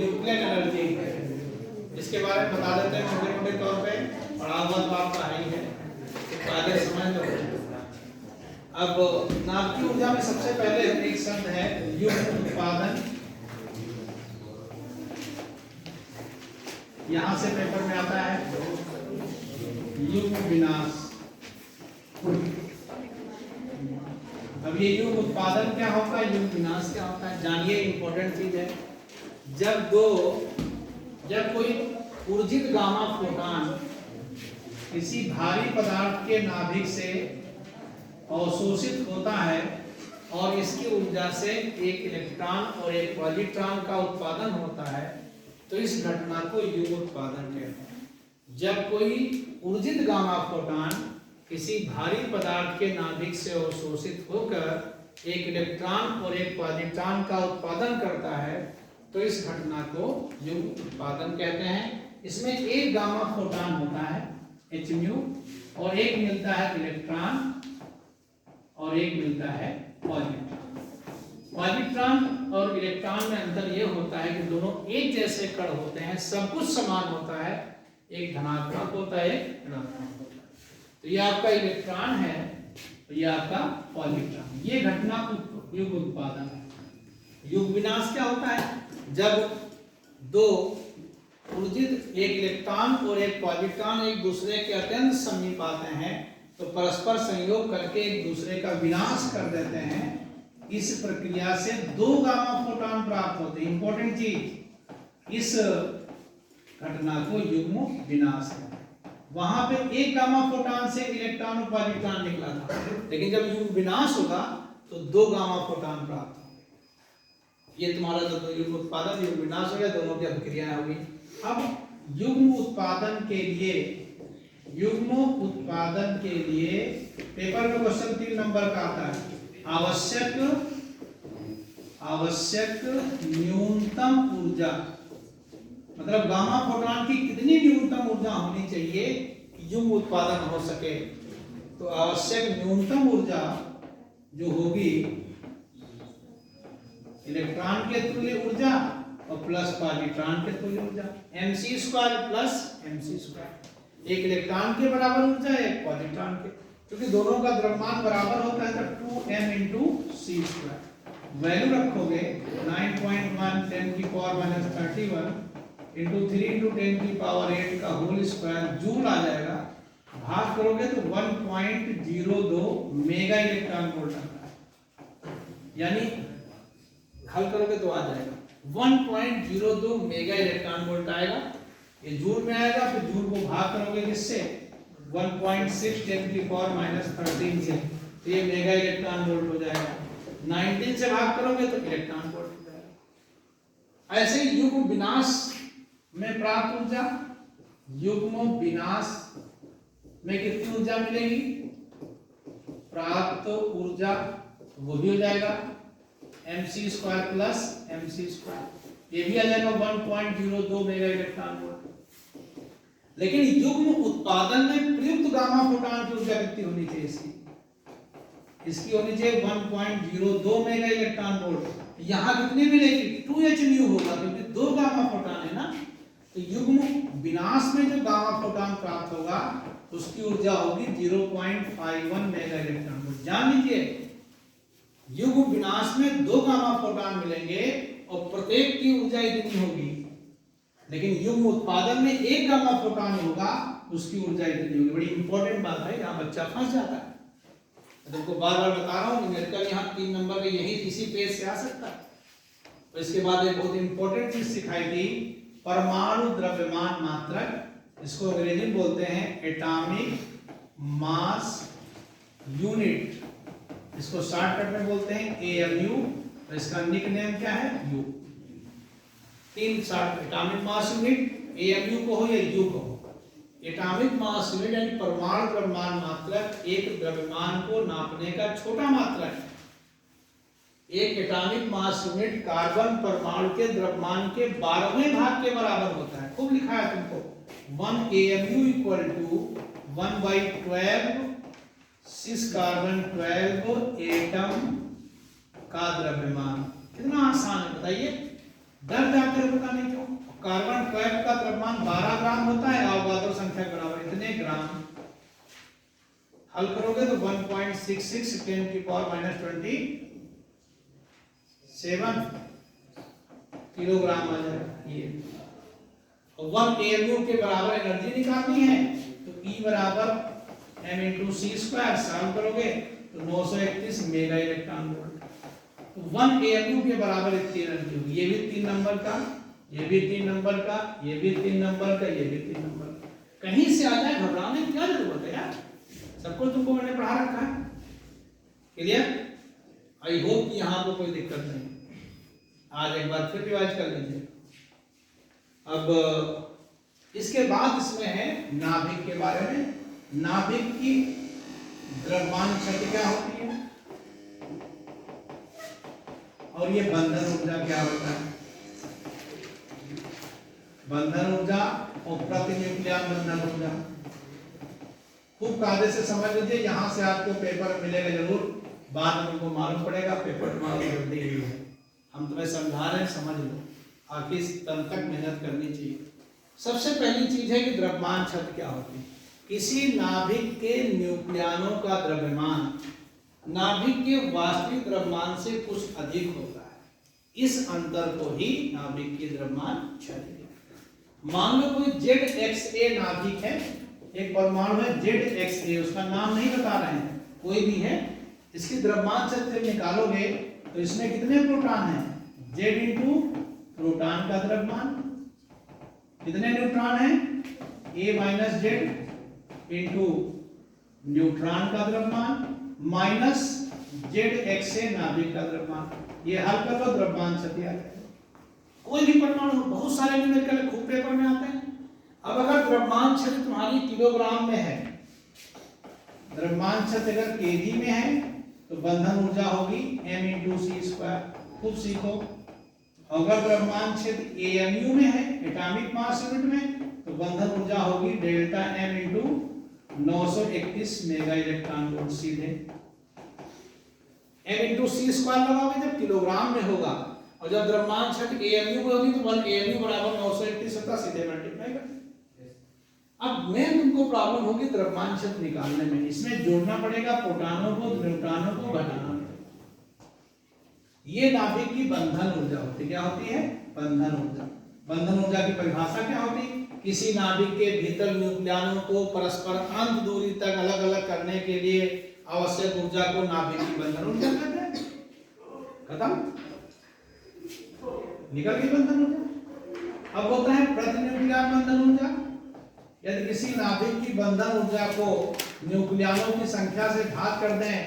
Nuclear energy है। इसके बारे में बता देते हैं मोटे मोटे तौर पे, पढ़ा हुआ तो आपका है ही है, तो आगे समझ लो। अब नाभिकीय ऊर्जा में सबसे पहले एक शब्द है युग्म उत्पादन। यहां से पेपर में आता है युग्म विनाश। अब ये युग्म उत्पादन क्या होता है, युग्म विनाश क्या होता है, जानिए। इंपॉर्टेंट चीज है। जब कोई ऊर्जित गामा फोटॉन किसी भारी पदार्थ के नाभिक से अवशोषित होता है और इसकी ऊर्जा से एक इलेक्ट्रॉन और एक पॉजिट्रॉन का उत्पादन होता है, तो इस घटना को युग्म उत्पादन कहते हैं। जब कोई ऊर्जित गामा फोटॉन किसी भारी पदार्थ के नाभिक से अवशोषित होकर एक इलेक्ट्रॉन और एक पॉजिट्रॉन का उत्पादन करता है, तो इस घटना को युग्म उत्पादन कहते हैं। इसमें एक गामा फोटॉन होता है hν और एक मिलता है इलेक्ट्रॉन और एक मिलता है पॉजिट्रॉन। पॉजिट्रॉन और इलेक्ट्रॉन में अंतर यह होता है कि दोनों एक जैसे कण होते हैं, सब कुछ समान होता है, एक धनात्मक होता है एक ऋणात्मक होता है। तो ये आपका इलेक्ट्रॉन है, तो ये आपका पॉजिट्रॉन। ये घटना युग्म उत्पादन है। युग्म विनाश क्या होता है, जब दो ऊर्जित एक इलेक्ट्रॉन और एक पॉजिट्रॉन एक दूसरे के अत्यंत समीप आते हैं, तो परस्पर संयोग करके एक दूसरे का विनाश कर देते हैं। इस प्रक्रिया से दो गामा फोटॉन प्राप्त होते हैं। इंपॉर्टेंट चीज, इस घटना को युग्म विनाश है। वहां पे एक गामा फोटॉन से इलेक्ट्रॉन और पॉजिट्रॉन निकला था, लेकिन जब युग्म विनाश होगा तो दो गामा फोटॉन प्राप्त होंगे। ये तुम्हारा जो युग्म उत्पादन युग्म विनाश हो गया, दोनों की अभिक्रिया होगी। अब युग्म उत्पादन के लिए पेपर में क्वेश्चन 3 नंबर का आता है, आवश्यक न्यूनतम ऊर्जा, मतलब गामा फोटॉन की कितनी न्यूनतम ऊर्जा होनी चाहिए कि युग्म उत्पादन हो सके। तो आवश्यक न्यूनतम ऊर्जा जो होगी इलेक्ट्रॉन के तुल्य ऊर्जा और प्लस पॉजिट्रॉन के तुल्य ऊर्जा, mc² प्लस mc²। एक इलेक्ट्रॉन के बराबर ऊर्जा है, एक पॉजिट्रॉन के, क्योंकि दोनों का द्रव्यमान बराबर होता है तो 2m × c²। वैल्यू रखोगे 9.1 10 की पावर -31 × 3 × 10⁸ का होल स्क्वायर जूल आ जाएगा। भाग करोगे तो 1.02 मेगा इलेक्ट्रॉन वोल्ट आता है, यानी हल करोगे तो आ जाएगा 1.02 मेगा इलेक्ट्रॉन वोल्ट आएगा। ये जूल में आएगा, फिर जूल को भाग करोगे किससे 1.6 10 की पावर -13 से, तो ये मेगा इलेक्ट्रॉन वोल्ट हो जाएगा। 19 से भाग करोगे तो इलेक्ट्रॉन वोल्ट हो जाएगा। ऐसे ही युग्म विनाश में प्राप्त ऊर्जा, युग्म विनाश में कितनी ऊर्जा मिलेगी, प्राप्त ऊर्जा वो भी हो जाएगा mc² प्लस mc², ये भी आ जाएगा 1.02 मेगा इलेक्ट्रॉन वोल्ट। लेकिन युग्म उत्पादन में प्रयुक्त गामा फोटॉन की ऊर्जा कितनी होनी चाहिए, इसकी होनी चाहिए 1.02 मेगा इलेक्ट्रॉन वोल्ट। यहाँ कितनी मिलेगी 2hν होगा, क्योंकि दो गामा फोटॉन है ना। तो युग्म विनाश में जो गामा फोटॉन प्राप्त होगा उसकी ऊर्जा होगी 0.51 मेगा इलेक्ट्रॉन वोल्ट। जान लीजिए, युग्म विनाश में दो गामा फोटॉन मिलेंगे और प्रत्येक की ऊर्जा इतनी होगी, लेकिन युग्म उत्पादन में एक गामा फोटॉन होगा, उसकी ऊर्जा इतनी होगी। बड़ी इंपॉर्टेंट बात है, यहाँ बच्चा फंस जाता है। तुमको बार-बार बता रहा हूँ, न्यूमेरिकल यहाँ 3 नंबर के यही इसी पेज से आ सकता है। तो इसके बाद एक बहुत इंपॉर्टेंट चीज सिखाई थी, परमाणु द्रव्यमान मात्रक, इसको अंग्रेजी में बोलते हैं एटॉमिक मास यूनिट, इसको शॉर्टकट में बोलते हैं AMU, और इसका निकनेम क्या है U। 3 short, atomic mass unit, AMU को हो या U को हो। एटॉमिक मास यूनिट यानी परमाणु द्रव्यमान मात्रक एक द्रव्यमान को नापने का छोटा मात्रक है। एक एटॉमिक मास यूनिट कार्बन परमाणु के द्रव्यमान के 12वें भाग के बराबर होता है। खूब लिखा है तुमको, 1 AMU = 1/12 6 कार्बन 12 एटम का द्रव्यमान। कितना आसान है बताइए, डर जाते हो पता नहीं क्यों। कार्बन 12 का द्रव्यमान 12 ग्राम होता है, अवगाद्रो संख्या के बराबर इतने ग्राम। हल करोगे तो 1.66 10⁻27 किलोग्राम आ जाएगा। ये 1 AMU के बराबर एनर्जी निकालनी है तो E बराबर m × c स्क्वायर, सॉल्व करोगे तो 931 मेगा इलेक्ट्रॉन वोल्ट। तो 1 AMU के बराबर इतनी एनर्जी होगी। ये भी 3 नंबर का, ये भी 3 नंबर का, ये भी 3 नंबर का, ये भी 3 नंबर का। कहीं से आ जाए घबराने की क्या जरूरत है यार, सबको तुमको मैंने पढ़ा रखा है। क्लियर? आई होप कि यहाँ को कोई दिक्कत नहीं। आज एक बार फिर रिवाइज कर लीजिए। अब इसके बाद इसमें है नाभिक के बारे में। नाभिक की द्रव्यमान शक्ति क्या होती है और ये बंधन ऊर्जा क्या होता है। बंधन ऊर्जा और प्रतिन्यूक्लियर बंधन ऊर्जा खूब कायदे से समझ लीजिए। यहाँ से आपको पेपर मिलेगा जरूर, बाद में तुमको मालूम पड़ेगा पेपर तुम्हारा जल्दी ही है। हम तुम्हें समझा रहे हैं, समझ लो, आखिर तब तक मेहनत करनी चाहिए। सबसे पहली चीज है कि द्रव्यमान शक्ति क्या होती है। किसी नाभिक के न्यूक्लियनों का द्रव्यमान नाभिक के वास्तविक द्रव्यमान से कुछ अधिक होता है। इस अंतर को ही नाभिक की द्रव्यमान शक्ति। मान लो कोई ZXA नाभिक है, एक परमाणु है ZXA, उसका नाम नहीं बता रहे हैं, कोई भी है। इसकी द्रव्यमान शक्ति निकालोगे तो इसमें कितने प्रोटॉन हैं? Z इंटू प्रोटॉन का द्रव्यमान, कितने न्यूट्रॉन हैं? A minus Z into neutron का द्रव्यमान माइनस ZXA नाभिक का द्रव्यमान। ये हल कर लो, द्रव्यमान शक्ति आ जाएगी। कोई भी परमाणु, बहुत सारे न्यूमेरिकल खूब पेपर में आते हैं। अब अगर द्रव्यमान शक्ति तुम्हारी किलोग्राम में है, द्रव्यमान शक्ति अगर केजी में है तो बंधन ऊर्जा होगी m × c स्क्वायर। खूब सीखो। अगर द्रव्यमान क्षेत्र AMU में है, एटॉमिक मास यूनिट में, तो बंधन ऊर्जा होगी delta m × 931 mega electron volt. सीधे m × c स्क्वायर लगाओगे जब किलोग्राम में होगा, और जब द्रव्यमान शक्ति AMU में होगी तो 1 AMU बराबर 931 होता, सीधे मल्टीप्लाई कर। अब मेन तुमको प्रॉब्लम होगी द्रव्यमान शक्ति निकालने में। इसमें जोड़ना पड़ेगा प्रोटॉनों को, न्यूट्रॉनों को, घटाना पड़ेगा। ये नाभिक की बंधन ऊर्जा होती है। क्या होती है? बंधन ऊर्जा। बंधन ऊर्जा की परिभाषा क्या होती है? किसी नाभिक के भीतर न्यूक्लियनों को परस्पर अंत दूरी तक अलग अलग करने के लिए आवश्यक ऊर्जा को नाभिक की बंधन ऊर्जा कहते हैं। खत्म, निकल गई बंधन ऊर्जा। अब होता है प्रतिन्यूक्लियर बंधन ऊर्जा। यदि किसी नाभिक की बंधन ऊर्जा को न्यूक्लियनों की संख्या से भाग कर दें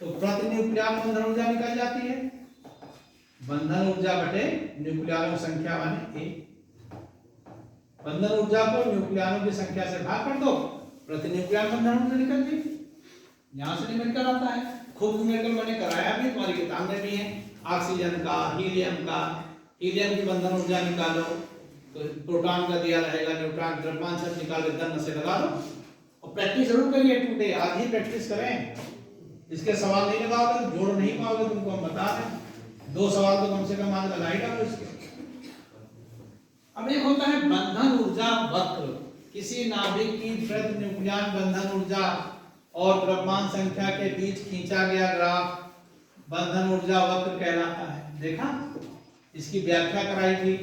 तो प्रतिन्यूक्लियर बंधन ऊर्जा निकल जाती है। बंधन ऊर्जा बटे न्यूक्लियनों संख्या माने 1। बंधन ऊर्जा को न्यूक्लियनों की संख्या से भाग कर दो, प्रतिन्यूक्लियर बंधन ऊर्जा निकल गई। यहां से निकल आता है। खूब न्यूमेरिकल मैंने कराया भी, तुम्हारी किताब में भी है। ऑक्सीजन का, हीलियम का, हीलियम की बंधन ऊर्जा निकालो तो प्रोटॉन का दिया रहेगा, न्यूट्रॉन द्रव्यमान शक्ति निकाल के दंड से लगा दो। और प्रैक्टिस जरूर करिए टुडे, आज ही प्रैक्टिस करें। इसके सवाल नहीं लगाओगे तो जोड़ नहीं पाओगे, तुमको हम बता रहे हैं। 2 सवाल तो कम से कम आज लगा ही डालो इसके। अब एक होता है बंधन ऊर्जा वक्र। किसी नाभिक की प्रतिन्यूक्लियर बंधन ऊर्जा और द्रव्यमान संख्या के बीच खींचा गया ग्राफ बंधन ऊर्जा वक्र कहलाता है। देखा, इसकी व्याख्या कराई थी।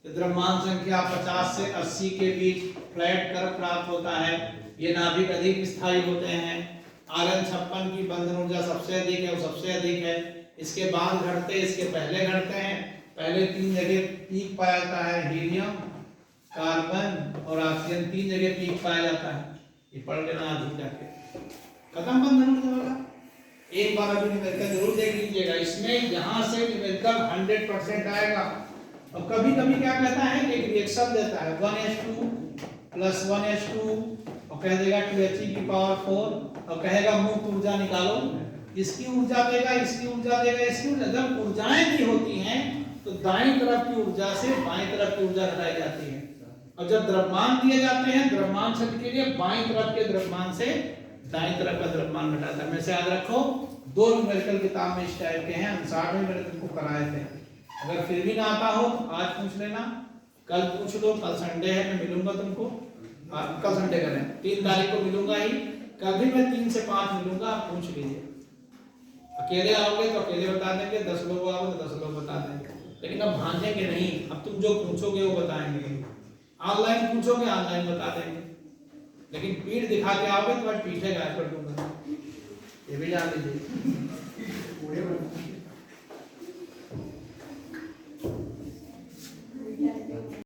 द्रव्यमान संख्या 50 से 80 के बीच फ्लैट कर्व प्राप्त होता है। ये नाभिक अधिक स्थायी होते हैं। Rn 56 की बंधन ऊर्जा सबसे अधिक है, वो सबसे अधिक है। इसके बाद घटते, इसके पहले घटते हैं। पहले 3 जगह पीक पाया जाता है, हीलियम, कार्बन और ऑक्सीजन 3 जगह पीक पाया जाता है। ये पढ़ लेना आज जाके। खत्म बंधन ऊर्जा वाला। एक बार अभी न्यूमेरिकल जरूर देख लीजिएगा। इसमें यहाँ से न्यूमेरिकल 100% आएगा। और कभी कभी क्या कहता है, एक रिएक्शन देता है 1H2 + 1H2 और कह देगा 2He⁴ और कहेगा मुक्त ऊर्जा निकालो। इसकी ऊर्जा देगा, इसकी ऊर्जा देगा, इसकी ऊर्जा। जब ऊर्जाएं भी होती हैं तो दाईं तरफ की ऊर्जा से बाईं तरफ की ऊर्जा घटाई जाती है। और जब द्रव्यमान दिए जाते हैं द्रव्यमान शक्ति के लिए, बाईं तरफ के द्रव्यमान से दाईं तरफ का द्रव्यमान घटाता है। वैसे याद रखो, 2 न्यूमेरिकल किताब में इस टाइप के हैं। 59 में मैंने तुमको कराए थे। अगर फिर भी ना आता हो तो आज पूछ लेना, कल पूछ लो, कल संडे है, मैं मिलूंगा तुमको। कल संडे करें, 3 तारीख को मिलूंगा ही। कल भी मैं 3 से 5 मिलूंगा, आप पूछ लीजिए। अकेले आओगे तो अकेले बता देंगे, 10 लोग आओगे तो 10 लोग बता देंगे, लेकिन अब भांजेंगे नहीं। अब तुम जो पूछोगे वो बताएंगे। ऑनलाइन पूछोगे, ऑनलाइन बता देंगे, लेकिन पीठ दिखा के आओगे तो मैं पीछे गायब कर दूंगा, ये भी जान लीजिए।